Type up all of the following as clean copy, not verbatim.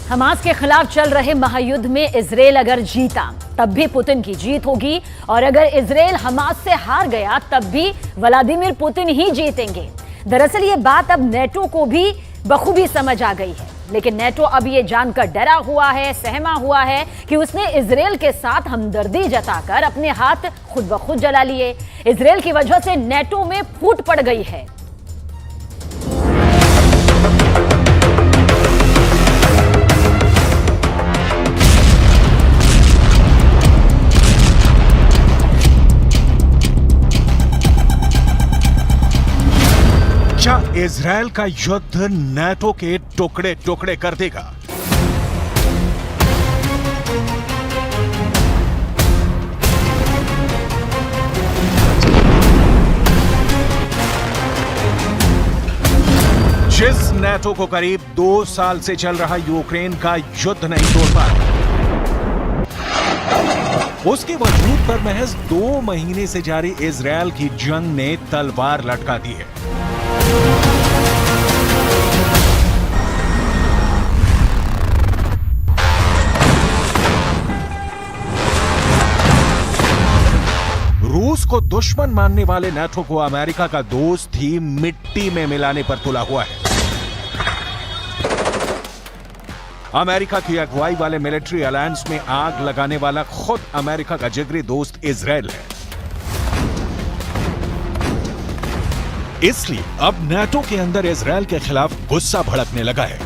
Hamas के खिलाफ चल रहे महायुद्ध में इजराइल अगर जीता तब भी पुतिन की जीत होगी और अगर इजराइल हमास से हार गया तब भी व्लादिमीर पुतिन ही जीतेंगे। दरअसल ये बात अब नेटो को भी बखूबी समझ आ गई है, लेकिन नेटो अब ये जानकर डरा हुआ है, सहमा हुआ है कि उसने इजराइल के साथ हमदर्दी जताकर अपने हाथ खुद ब खुद जला लिए। इजराइल की वजह से नेटो में फूट पड़ गई है। क्या इजराइल का युद्ध नेटो के टुकड़े टुकड़े कर देगा? जिस नेटो को करीब 2 साल से चल रहा यूक्रेन का युद्ध नहीं तोड़ पा रहा, उसके वजूद पर महज 2 महीने से जारी इजराइल की जंग ने तलवार लटका दी है। रूस को दुश्मन मानने वाले नेटो को अमेरिका का दोस्त ही मिट्टी में मिलाने पर तुला हुआ है। अमेरिका की अगुवाई वाले मिलिट्री अलायंस में आग लगाने वाला खुद अमेरिका का जिगरी दोस्त इजराइल है। इसलिए अब नेटो के अंदर इजराइल के खिलाफ गुस्सा भड़कने लगा है।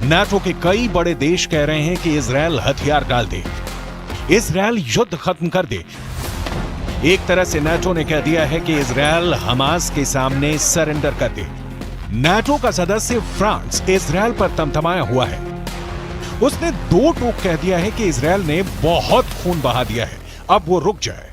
नेटो के कई बड़े देश कह रहे हैं कि इजराइल हथियार डाल दे, इजराइल युद्ध खत्म कर दे। एक तरह से नेटो ने कह दिया है कि इजराइल हमास के सामने सरेंडर कर दे। नेटो का सदस्य फ्रांस इजराइल पर तमतमाया हुआ है। उसने 2 टूक कह दिया है कि इजराइल ने बहुत खून बहा दिया है, अब वो रुक जाए।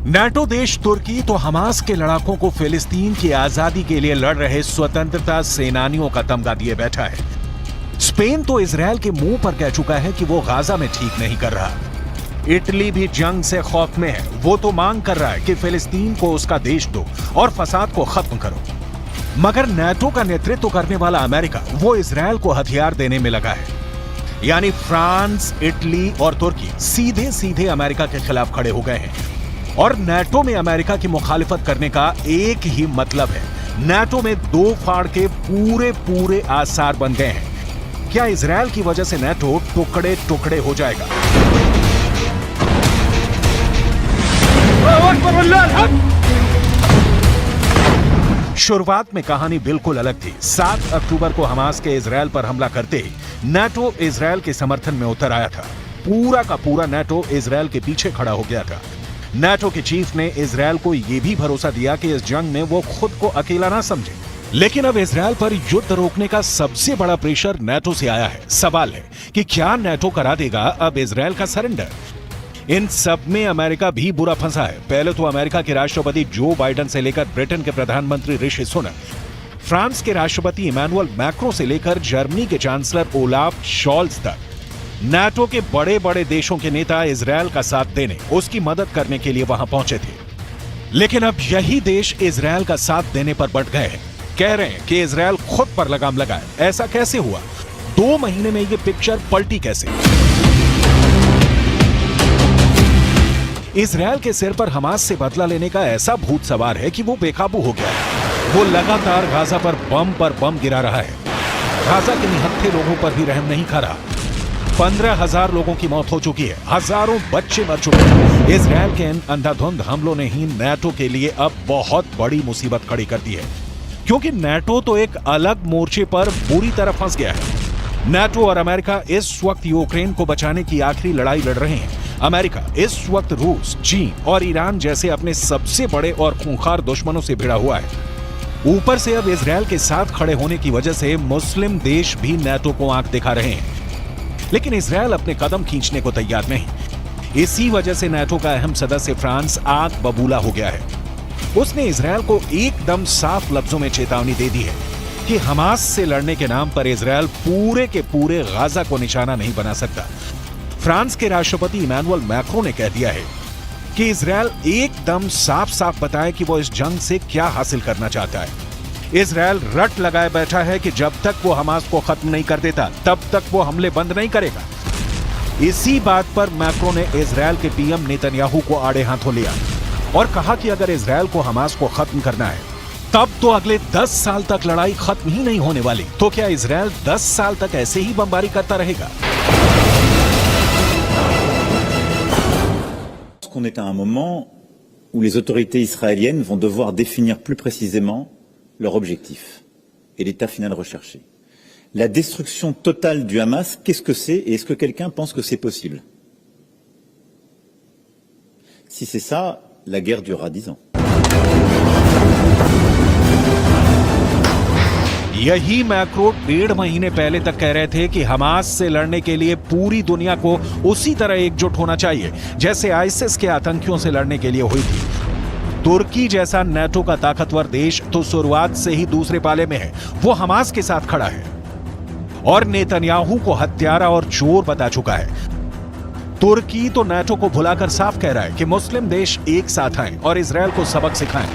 नेटो देश तुर्की तो हमास के लड़ाकों को फिलिस्तीन की आजादी के लिए लड़ रहे स्वतंत्रता सेनानियों का तमगा दिए बैठा है। स्पेन तो इजराइल के मुंह पर कह चुका है कि वो गाजा में ठीक नहीं कर रहा। इटली भी जंग से खौफ में है, वो तो मांग कर रहा है कि फिलिस्तीन को उसका देश दो और फसाद को खत्म करो। मगर नेटो का नेतृत्व करने वाला अमेरिका वो इजराइल को हथियार देने में लगा है। यानी फ्रांस, इटली और तुर्की सीधे सीधे अमेरिका के खिलाफ खड़े हो गए हैं और नेटो में अमेरिका की मुखालिफत करने का एक ही मतलब है। नेटो में 2 फाड़ के पूरे आसार बन गए हैं। क्या इजराइल की वजह से नेटो टुकड़े टुकड़े हो जाएगा? शुरुआत में कहानी बिल्कुल अलग थी। 7 अक्टूबर को हमास के इजराइल पर हमला करते ही नेटो इजराइल के समर्थन में उतर आया था। पूरा का पूरा नेटो इजराइल के पीछे खड़ा हो गया था। नेटो के चीफ ने इजराइल को यह भी भरोसा दिया कि इस जंग में वो खुद को अकेला ना समझे। लेकिन अब इजराइल पर युद्ध रोकने का सबसे बड़ा प्रेशर नेटो से आया है। सवाल है कि क्या नेटो करा देगा अब इजराइल का सरेंडर? इन सब में अमेरिका भी बुरा फंसा है। पहले तो अमेरिका के राष्ट्रपति जो बाइडेन से लेकर ब्रिटेन के प्रधानमंत्री ऋषि सुनक, फ्रांस के राष्ट्रपति इमैनुअल मैक्रों से लेकर जर्मनी के चांसलर ओलाफ शॉल्ज तक नेटो के बड़े बड़े देशों के नेता इजराइल का साथ देने, उसकी मदद करने के लिए वहां पहुंचे थे। लेकिन अब यही देश इजराइल का साथ देने पर बट गए हैं। कह रहे हैं कि इजराइल खुद पर लगाम लगाए। ऐसा कैसे हुआ? 2 महीने में ये पिक्चर पलटी कैसे? इजराइल के सिर पर हमास से बदला लेने का ऐसा भूत सवार है कि वो बेकाबू हो गया है। वो लगातार गाजा पर बम गिरा रहा है। गाजा के निहत्थे लोगों पर भी रहम नहीं खा रहा। 15,000 लोगों की मौत हो चुकी है, हजारों बच्चे मर चुके हैं। इजराइल के इन अंधाधुंध हमलों ने ही नेटो के लिए अब बहुत बड़ी मुसीबत खड़ी कर दी है, क्योंकि नेटो तो एक अलग मोर्चे पर बुरी तरह फंस गया है। नेटो और अमेरिका इस वक्त यूक्रेन को बचाने की आखिरी लड़ाई लड़ रहे हैं। अमेरिका इस वक्त रूस, चीन और ईरान जैसे अपने सबसे बड़े और खूंखार दुश्मनों से भिड़ा हुआ है। ऊपर से अब इजराइल के साथ खड़े होने की वजह से मुस्लिम देश भी नेटो को आंख दिखा रहे हैं। लेकिन इजराइल अपने कदम खींचने को तैयार नहीं। इसी वजह से नेटो का अहम सदस्य फ्रांस आग बबूला हो गया है। उसने इजराइल को एकदम साफ लफ्जों में चेतावनी दे दी है कि हमास से लड़ने के नाम पर इजराइल पूरे के पूरे गाजा को निशाना नहीं बना सकता। फ्रांस के राष्ट्रपति इमैनुअल मैक्रों ने कह दिया है कि इजराइल एकदम साफ साफ बताए कि वो इस जंग से क्या हासिल करना चाहता है। इजरायल रट लगाए बैठा है कि जब तक वो हमास को खत्म नहीं कर देता तब तक वो हमले बंद नहीं करेगा। इसी बात पर मैक्रो ने इजरायल के पीएम नेतन्याहू को आड़े हाथों लिया और कहा कि अगर इजरायल को हमास को खत्म करना है तब तो अगले 10 साल तक लड़ाई खत्म ही नहीं होने वाली। तो क्या इजरायल 10 साल तक ऐसे ही बमबारी करता रहेगा? On est à un moment où les autorités israéliennes vont devoir définir plus précisément leur objectif et l'état final recherché. La destruction totale du Hamas, qu'est-ce que c'est et est-ce que quelqu'un pense que c'est possible? Si c'est ça, la guerre durera 10 ans. यही macro 1.5 महीने पहले तक कह रहे थे कि Hamas से लड़ने के लिए पूरी दुनिया को उसी तरह एकजुट होना चाहिए जैसे आईसिस के आतंकियों से लड़ने के लिए हुई थी। तुर्की जैसा नाटो का ताकतवर देश तो शुरुआत से ही दूसरे पाले में है, वो हमास के साथ खड़ा है और नेतन्याहू को हत्यारा और चोर बता चुका है। तुर्की तो नाटो को भुलाकर साफ कह रहा है कि मुस्लिम देश एक साथ आए और इजरायल को सबक सिखाएं।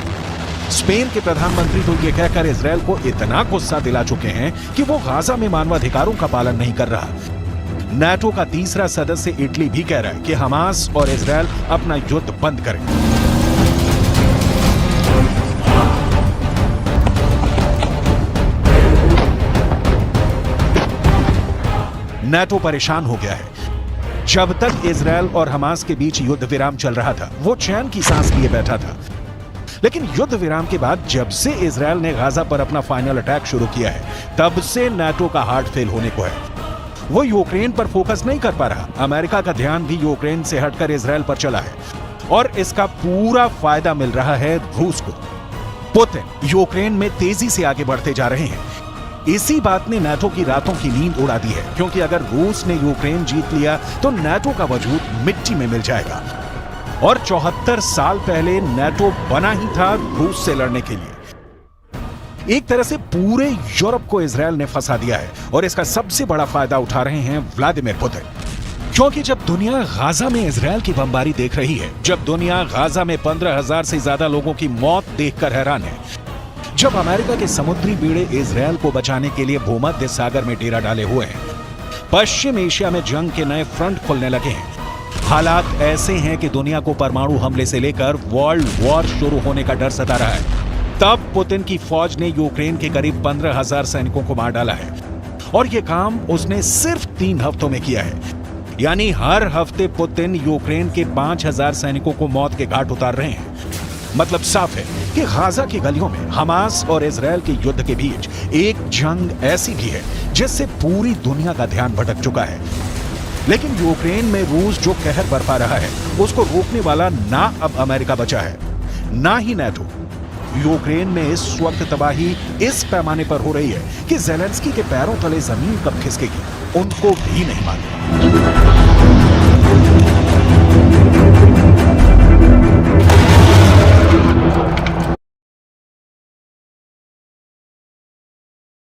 स्पेन के प्रधानमंत्री तो ये कहकर इजरायल को इतना गुस्सा दिला चुके हैं कि वो गाजा में मानवाधिकारों का पालन नहीं कर रहा। नाटो का तीसरा सदस्य इटली भी कह रहा है कि हमास और इजरायल अपना युद्ध बंद करें। नाटो परेशान हो गया है। जब तक इजरायल और हमास के बीच युद्ध विराम चल रहा था वो चैन की सांस लिए बैठा था, लेकिन युद्ध विराम के बाद जब से इजरायल ने गाजा पर अपना फाइनल अटैक शुरू किया है तब से नाटो का हार्ट फेल होने को है। वो यूक्रेन पर फोकस नहीं कर पा रहा। अमेरिका का ध्यान भी यूक्रेन से हटकर इजरायल पर चला है और इसका पूरा फायदा मिल रहा है रूस को। पुतिन यूक्रेन में तेजी से आगे बढ़ते जा रहे हैं। इसी बात ने नाटो की रातों की नींद उड़ा दी है, क्योंकि अगर रूस ने यूक्रेन जीत लिया तो नाटो का वजूद मिट्टी में मिल जाएगा। और 74 साल पहले नाटो बना ही था रूस से लड़ने के लिए। एक तरह से पूरे यूरोप को इजरायल ने फंसा दिया है और इसका सबसे बड़ा फायदा उठा रहे हैं व्लादिमीर पुतिन। क्योंकि जब दुनिया गाजा में इजरायल की बमबारी देख रही है, जब दुनिया गाजा में 15,000 से ज्यादा लोगों की मौत देखकर हैरान है, जब अमेरिका के समुद्री बीड़े इजरायल को बचाने के लिए भूमध्य सागर में डेरा डाले हुए हैं, पश्चिम एशिया में जंग के नए फ्रंट खुलने लगे हैं, हालात ऐसे हैं कि दुनिया को परमाणु हमले से लेकर वर्ल्ड वॉर शुरू होने का डर सता रहा है, तब पुतिन की फौज ने यूक्रेन के करीब 15,000 सैनिकों को मार डाला है। और यह काम उसने सिर्फ 3 हफ्तों में किया है। यानी हर हफ्ते पुतिन यूक्रेन के 5,000 सैनिकों को मौत के घाट उतार रहे हैं। मतलब साफ है कि गाजा की गलियों में हमास और इजरायल के युद्ध के बीच एक जंग ऐसी भी है जिससे पूरी दुनिया का ध्यान भटक चुका है। लेकिन यूक्रेन में रूस जो कहर बरपा रहा है उसको रोकने वाला ना अब अमेरिका बचा है ना ही नाटो। यूक्रेन में इस वक्त तबाही इस पैमाने पर हो रही है कि ज़ेलेंस्की के पैरों तले जमीन कब खिसकेगी उनको भी नहीं मालूम।